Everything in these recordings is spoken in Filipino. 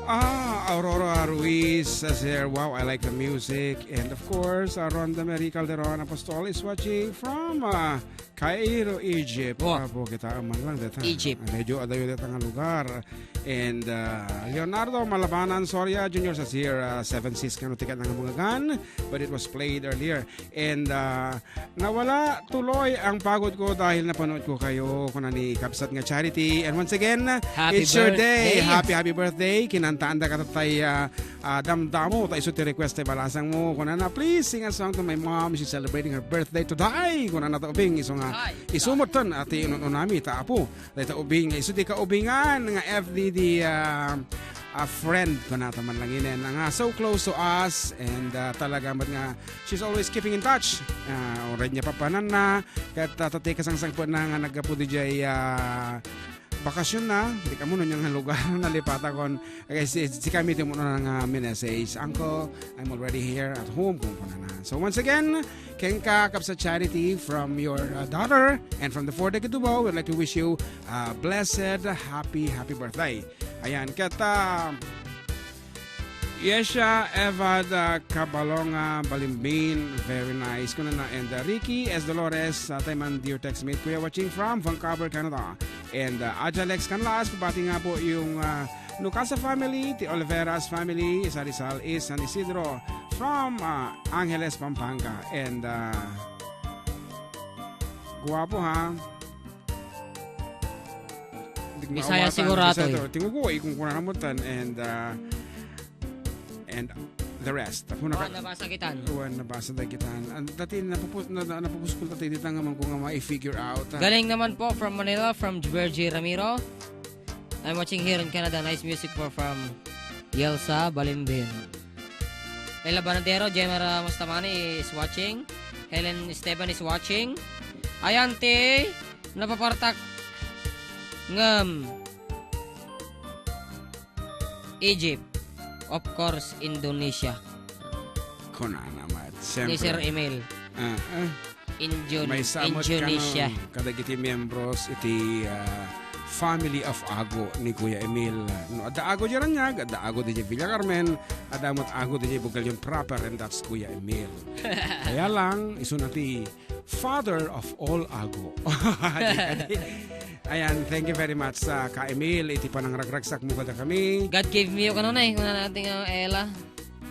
Aurora Ruiz says here, wow, I like the music. And of course, Ronda Marie Calderon Apostol is watching from Cairo, Egypt. Po kita man lang dito. Egypt. Medyo adayo dito nga lugar. And Leonardo Malabanan Soria Jr. says here, 7-6 kano ticket ng mga gan, but it was played earlier. And nawala tuloy ang pagod ko dahil napanood ko kayo kung ni Kapsat nga Charity. And once again, happy it's birthday. your day. Happy birthday. Kinantaan da ka tatay damdamo. Ta iso ti request tay balasang mo. Kung na please sing a song to my mom. She's celebrating her birthday today. Kung na ubing iso nga isumot ton ati unami ta apo. Dahil ta ubing iso di ka ubingan nga FDD a friend ko na taman lang inin nga so close to us and talaga nga she's always keeping in touch. Already niya papanan na kat tatay kasang po na nga nagapudi jay bakasyon na, hindi ka muna niyang lugar na lipata kon. Kasi si kami ito muna ng message. Uncle, I'm already here at home. Kung na. So once again, Kenka Kapsa Charity from your daughter and from the 4th Decade Duo, we'd like to wish you a blessed, happy birthday. Ayan, kata Yesha Evad Cabalonga Balimbin, very nice. Kuna na and Ricky S. Dolores, Tayman dear textmate, kuya watching from Vancouver, Canada. And Ajalex Canlas, pabati nga po yung Nucasa family, the Oliveras family, sa Rizal is San Isidro from Angeles, Pampanga. And guwapo ha. Bisaya sigurado. Tingnan ko kung kunamutan and the rest. Nabasa kitan. Nabasa kitan. Dati napupuskul dati dito nga man kung nga ma-figure out. Galing naman po from Manila, from Virgie Ramiro. I'm watching here in Canada. Nice music from Yelsa Balimbin. Ella Banadero, Jemera Mustamani is watching. Helen Esteban is watching. Ayante, napapartak ngam Egypt. Of course, Indonesia. Kuna naman. Ni Sir Emil. Indonesia. Kadagiti membros iti family of Ago ni Kuya Emil. No, ada Ago dyan niya. Ada Ago di Villa Carmen. Ada mot Ago di Bugalyon proper and that's Kuya Emil. Kaya lang, iso nati father of all Ago. Ayan, thank you very much sa Ka Emil. Iti pa nang ragragsak mo kada kami. God gave me yung kanunay. Kuna natin ang Ella.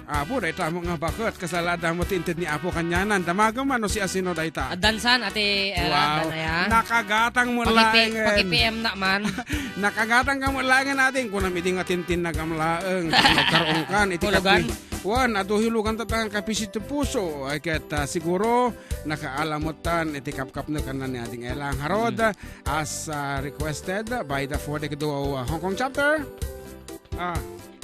Apo, dahi tamo nga bakit? Kasalada mo tinted ni Apo kanyanan. Damaga man o si Asino dahi ta. Dansan, ate Ella. Wow. Danaya. Nakagatang mo lang. Paki-PM na man. Nakagatang ka mo lang natin. Kung namiting atintin na kamlaang. Nagkaroon kan. Tulugan. Wan, ato hilugan tatang kapisito puso. Ay ket siguro nakaalamutan iti kap-kap na kanan ni ating Elang Harod as requested by the 4th Decade Duo Hong Kong chapter.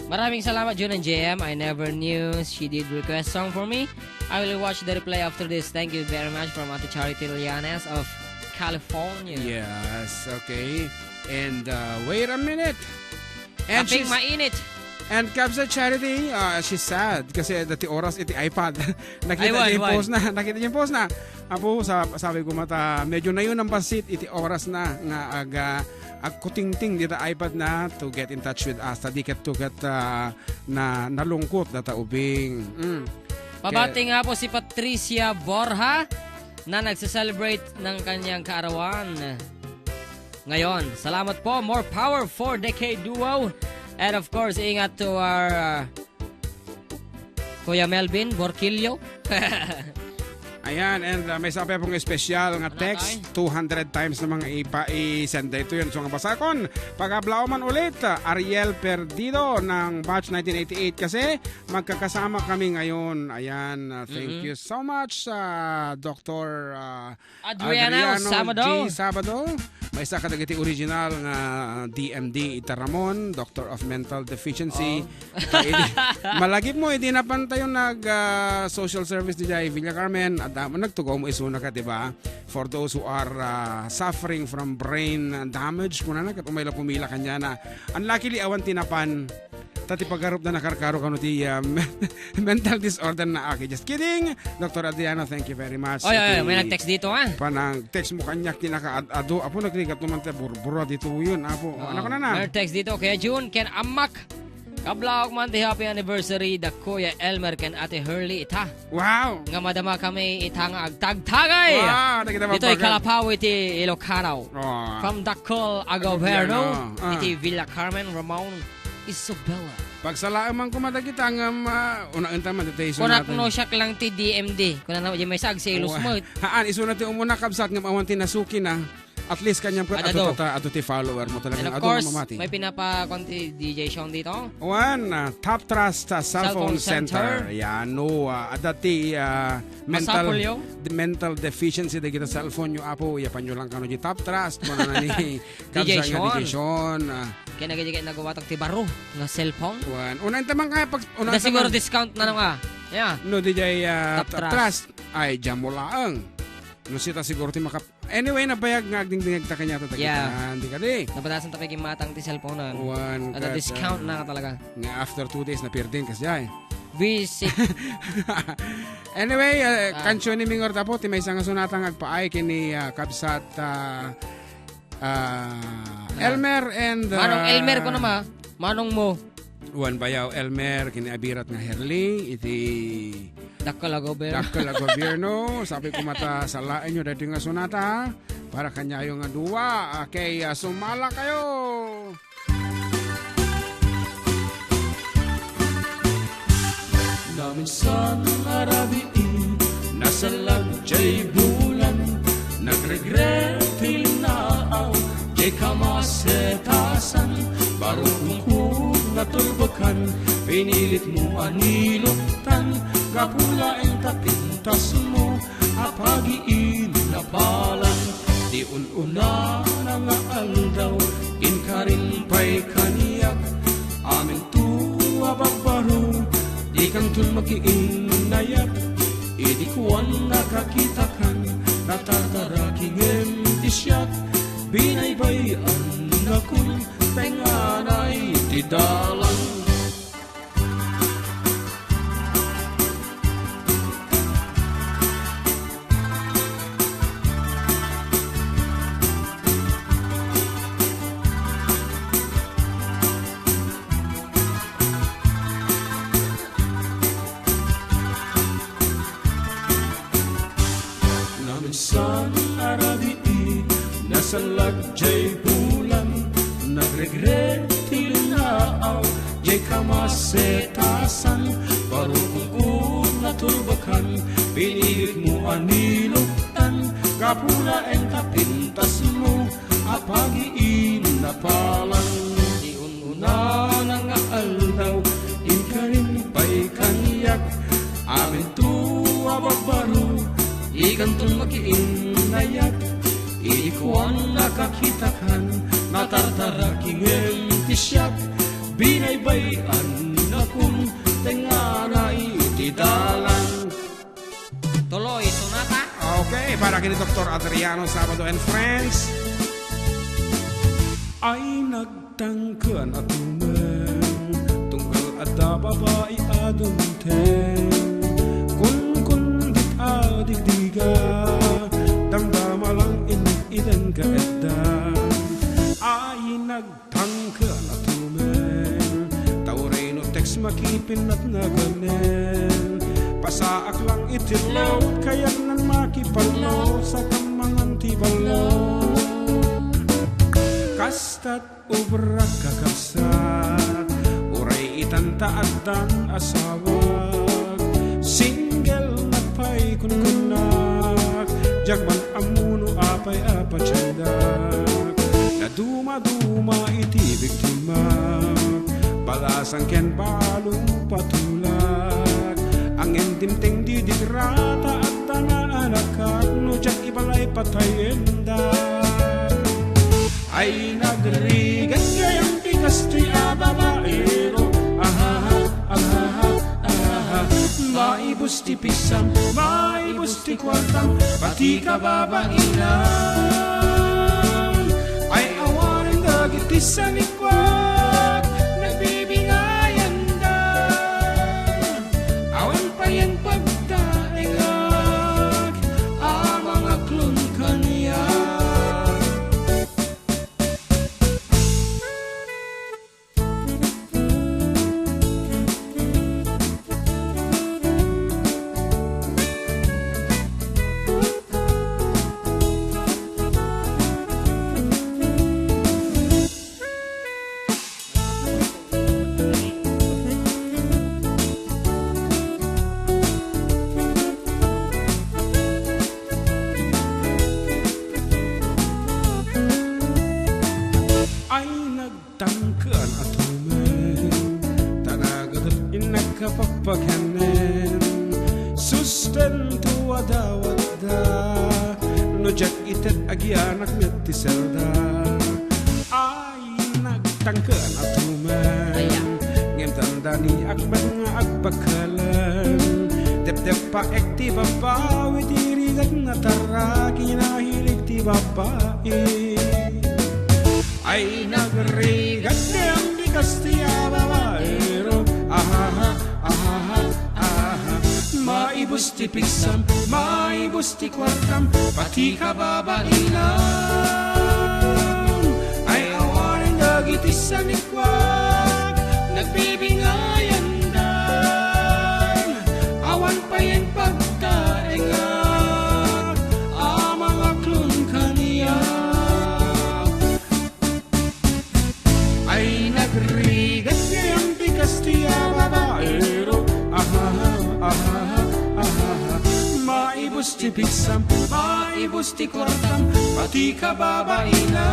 Maraming salamat June and JM. I never knew she did request song for me. I will watch the replay after this. Thank you very much from Ate Charity Lianes of California. Yes, okay. And wait a minute. And Kaping mainit. And Kapsa Charity, she's sad kasi dati oras iti iPad. Nakita niya yung post na. Apo, sabi ko mata, medyo na yun ang pasit iti oras na nga kuting-ting dito iPad na to get in touch with us. Tadi ket to get na nalungkot data ubing. Pabati nga po si Patricia Borja na nagse-celebrate ng kanyang kaarawan. Ngayon, salamat po. More power for Decade Duo. And of course, ingat to our Kuya Melvin Borquillo. Ayan, and may sabi pong espesyal nga text, 200 times na mga i-send ito yun. So nga basakon, pag-ablaw man ulit, Ariel Perdido ng batch 1988 kasi magkakasama kami ngayon. Ayan, thank you so much, Dr. Adriano Sabado. G. Sabado. May isa kadagiti original nga DMD Itaramon, Doctor of Mental Deficiency. Malagip mo, hindi na pantayon social service di Jai Villa Carmen. At nagtugaw mo isuna ka, diba? For those who are suffering from brain damage, kung na umayla pumila kanya na. Unluckily, awan tinapan. Tati pagkaroon na nakarkaro ka no ti mental disorder na aki. Just kidding. Dr. Adriano, thank you very much. May nag-text dito ha. Panang text mo kanyak tinaka-ado. Apo nagrigat naman te burbura dito yun. Apo, ano ka na na? May text dito. Kaya June, can amak Kablaok man ti happy anniversary da Kuya Elmer ken Ate Hurley ita. Wow! Nga madama kami ita nga agtagtagay. Wow! Nakita mo Dito'y Kalapaw iti Ilocano. Oh. From Dacol, Agoverno, Ah. iti Villa Carmen, Ramon, Isabela. Pagsalaan man kumadagita nga unang man dito iso Kunak no siya lang ti DMD. Kunak na may sagselos mo. Haan, iso na ti umuna kabsat nga mawanti nasuki na. At least kanyang put ato ti follower mo And talagang of adto course, mamati. may pinapa-konti DJ Sean dito. One, Top Trust Cellphone Center. Yan, no. Adati Masapol the mental deficiency da kita cellphone yung apo. Yapan nyo lang kano di Top Trust. Muna na ni DJ DJ Sean. Kaya nagawatag ti baro nga cellphone. One. Unang tamang kaya pag... Da siguro discount na nga. Yeah. No, DJ Top Top Trust. Ay, dyan mo laang. No, sita siguro ti makap... Anyway, nabayag nga agding-dingag ta kanya ta Yeah. Hindi ka di. Napadasan tapay matang ti cellphone na. One. At discount na talaga. Nga after 2 days na pirdin kasi ay. Visit. Anyway, kansyon ni Mingor tapo ti may isang sunatang agpaay kini kabsat Elmer and Manong Elmer ko naman. Manong mo. Juan Bayaw Elmer kini abirat nga Herli iti Dakalagober. dakkel gobyerno sabi ko mata salain nyo dati nga sunata para kanya yung nga duwa kay sumala kayo. Naminsan arabiin nasa lagjay bulan nagregretil na aw jay kamasetasan barukong natulbakan pinilit mo aniloktan kapula ang tapintas mo apagiin na palang di ununa na nga aldaw inkarin pa'y kaniyak amin tuwa bagbaro di kang tulmakiin nayak idi kuwan nakakitakan natataraking tisyak binaybayan na kun tenganay tidalang. Naminsan arabiin nasa lagjay bulan nagregretil na aw jay kamasetasan barukong natulbakan pinilit mo aniloktan kapula ang tapintas mo apagiin na palang di ununa na nga aldaw inkarin pa'y kaniyak amin tuwa bagbaro ikan tulmakiin nayak ikuan nakakitakan natartaraking tisyak binaybayan akong tenganay tidalan. Tuloy, sunata. Okay, para kini Dr. Adriano Sabado and friends. Ay nagtangkan at tumen tunggal ada babae adunten kun dit adigdiga damdama lang inidan ka edan ay nagtangkan at tumen taureno text makipin at naganen pasaak lang itilaw kayak nan makipalaw sa kamangan tibalaw kastat ubrak kakasat uray itantaatan asawag single na pa'y kunkunak jagman amuno apay apachandak na duma-duma iti biktimak balasang ken balong patulak ang endimteng didigrata at tanaanak no jak ibalay patayendak ay nagrigan kayang tigas ti ababaero ahaha ahaha ahaha maibus ti pisang maibus ti kwartang pati kababainan ay awarin dagit ti sanikwak nagbibingayan da awan pa yan pagdaingag ang mga klon kaniya. kapagpaghanen sustento adawat da no jak itet agyanak met ti selda ay nagtangkan at tuman ngem tandani akban nga agbakalan dep pa ekti babawi dirigat na taraki nahilig ti babae ay nagrigat niyang bigas ti babaero ahaha ahaha ahaha maibus ti piksam maibus ti kwartam pati ka babailan ay awarin dagiti sanikwak nagbibingayan dan awan pa yan pagkaingak amang aklon kaniya ay nagrigat niya yung bigas tiya babaero ahaha ahaha ahaha maibus ti piksam maibus ti kwartam pati ka babailan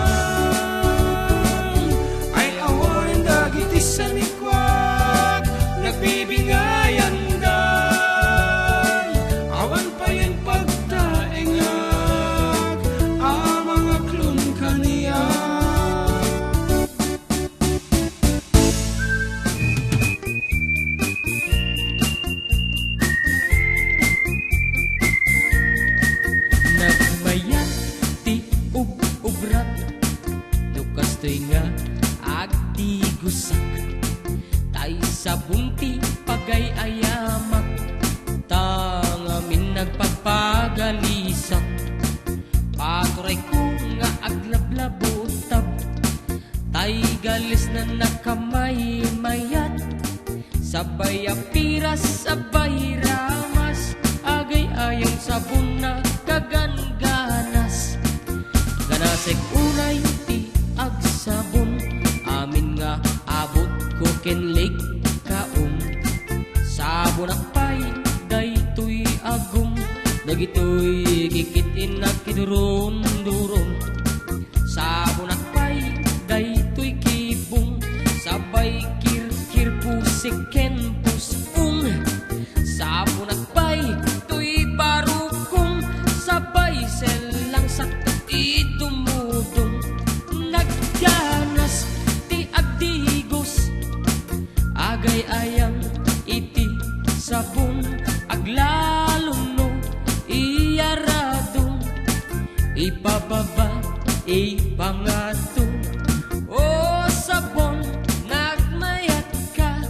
ay awarin dagiti sanikwak nagbibingayan dan awan pa yan pagtaingak amang aklon kaniya Nagmayat ti ubrat dukas to'y nga agdi gusak tay sa bunti pagay ayamak tangamin nagpagpagalisak paturay ko nga aglablabutab tay galis na nakamay mayat sabay apiras sabay ramas agay ayang sabon na kaganganas ganasek unay ti agsabon amin nga abot ko kenlik kaum sabon akpay daytoy agum dagitoy kikitin na kiduron-duron sabon akpay daytoy kibong sabay kirkir pusiken pusung sabon akpay tuy barukong sabay selang sakto itumudong nagganas ti agdigos agay ayang iti sabon aglaluno iyaradong ipababa ipangato o sabon nagmayat ka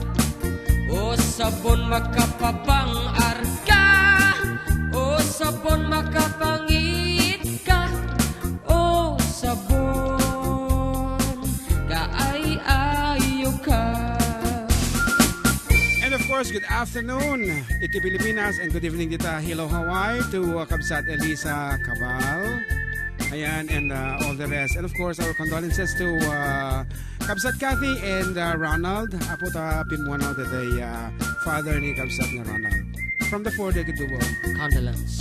o sabon makapapangar ka o sabon makapangit ka o sabon kaay-ayo ka. And of course, good afternoon, Iti Pilipinas, and good evening dita Hello Hawaii to Kabsat Elisa Cabal. Ayan, and all the rest. And of course, our condolences to Kabsat Kathy and Ronald. Apo ta pinmuanaw da day father ni Kabsat ni Ronald. From the Ford Duo. Condolence.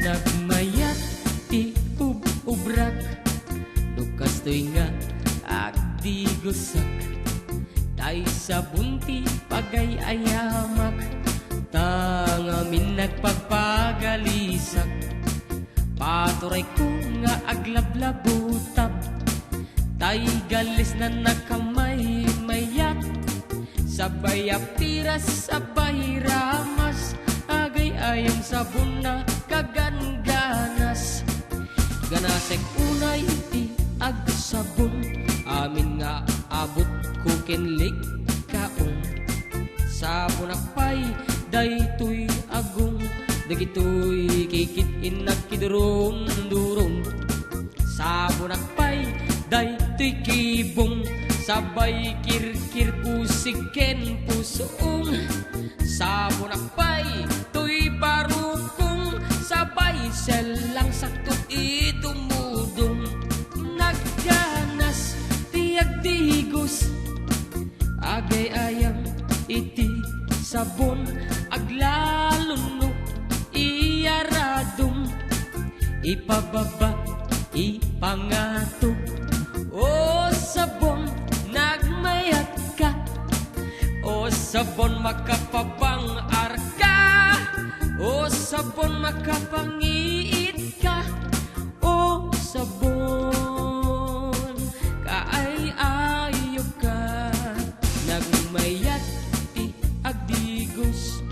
Nagmayat ti ubrak dukas to'y nga agdi gusak tay sa bunti pagay ayamak tangamin nagpagpagalisak paturay ko nga aglablabutab tay galis na nakamay mayat sabay apiras sabay ramas agay ayang sabon na kaganganas ganasek unay ti agsabon amin nga abot ko kenlik kaon sabon akpay daytoy agong dagitoy kikitin nagkiduron-duron sabon akpay daytoy kibong sabay kirkir pusiken pusong sabon akpay tuy barukong sabay selang sakto itumudong nagganas tiag digos agay ayang iti sabon aglaluno iyara ipababa, ipangato. O sabon, nagmayat ka. O sabon, makapabang arka. O sabon, makapangiit ka. O sabon, kaay-ayo ka. Nagmayat ti agdigos,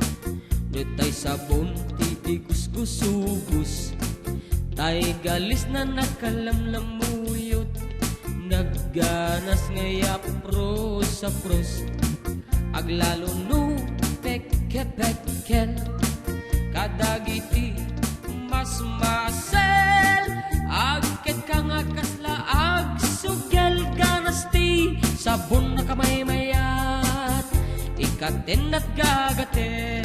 tay sabon ti igus-gusugos. Tay galis na nakalamlamuyot, nagganas ngayap pros sa pros. Aglalo no peke-pekel, kadagiti mas masel. Agket ka nga kasla agsugel, ganas ti sabon na kamay mayat, ikaten at gagaten.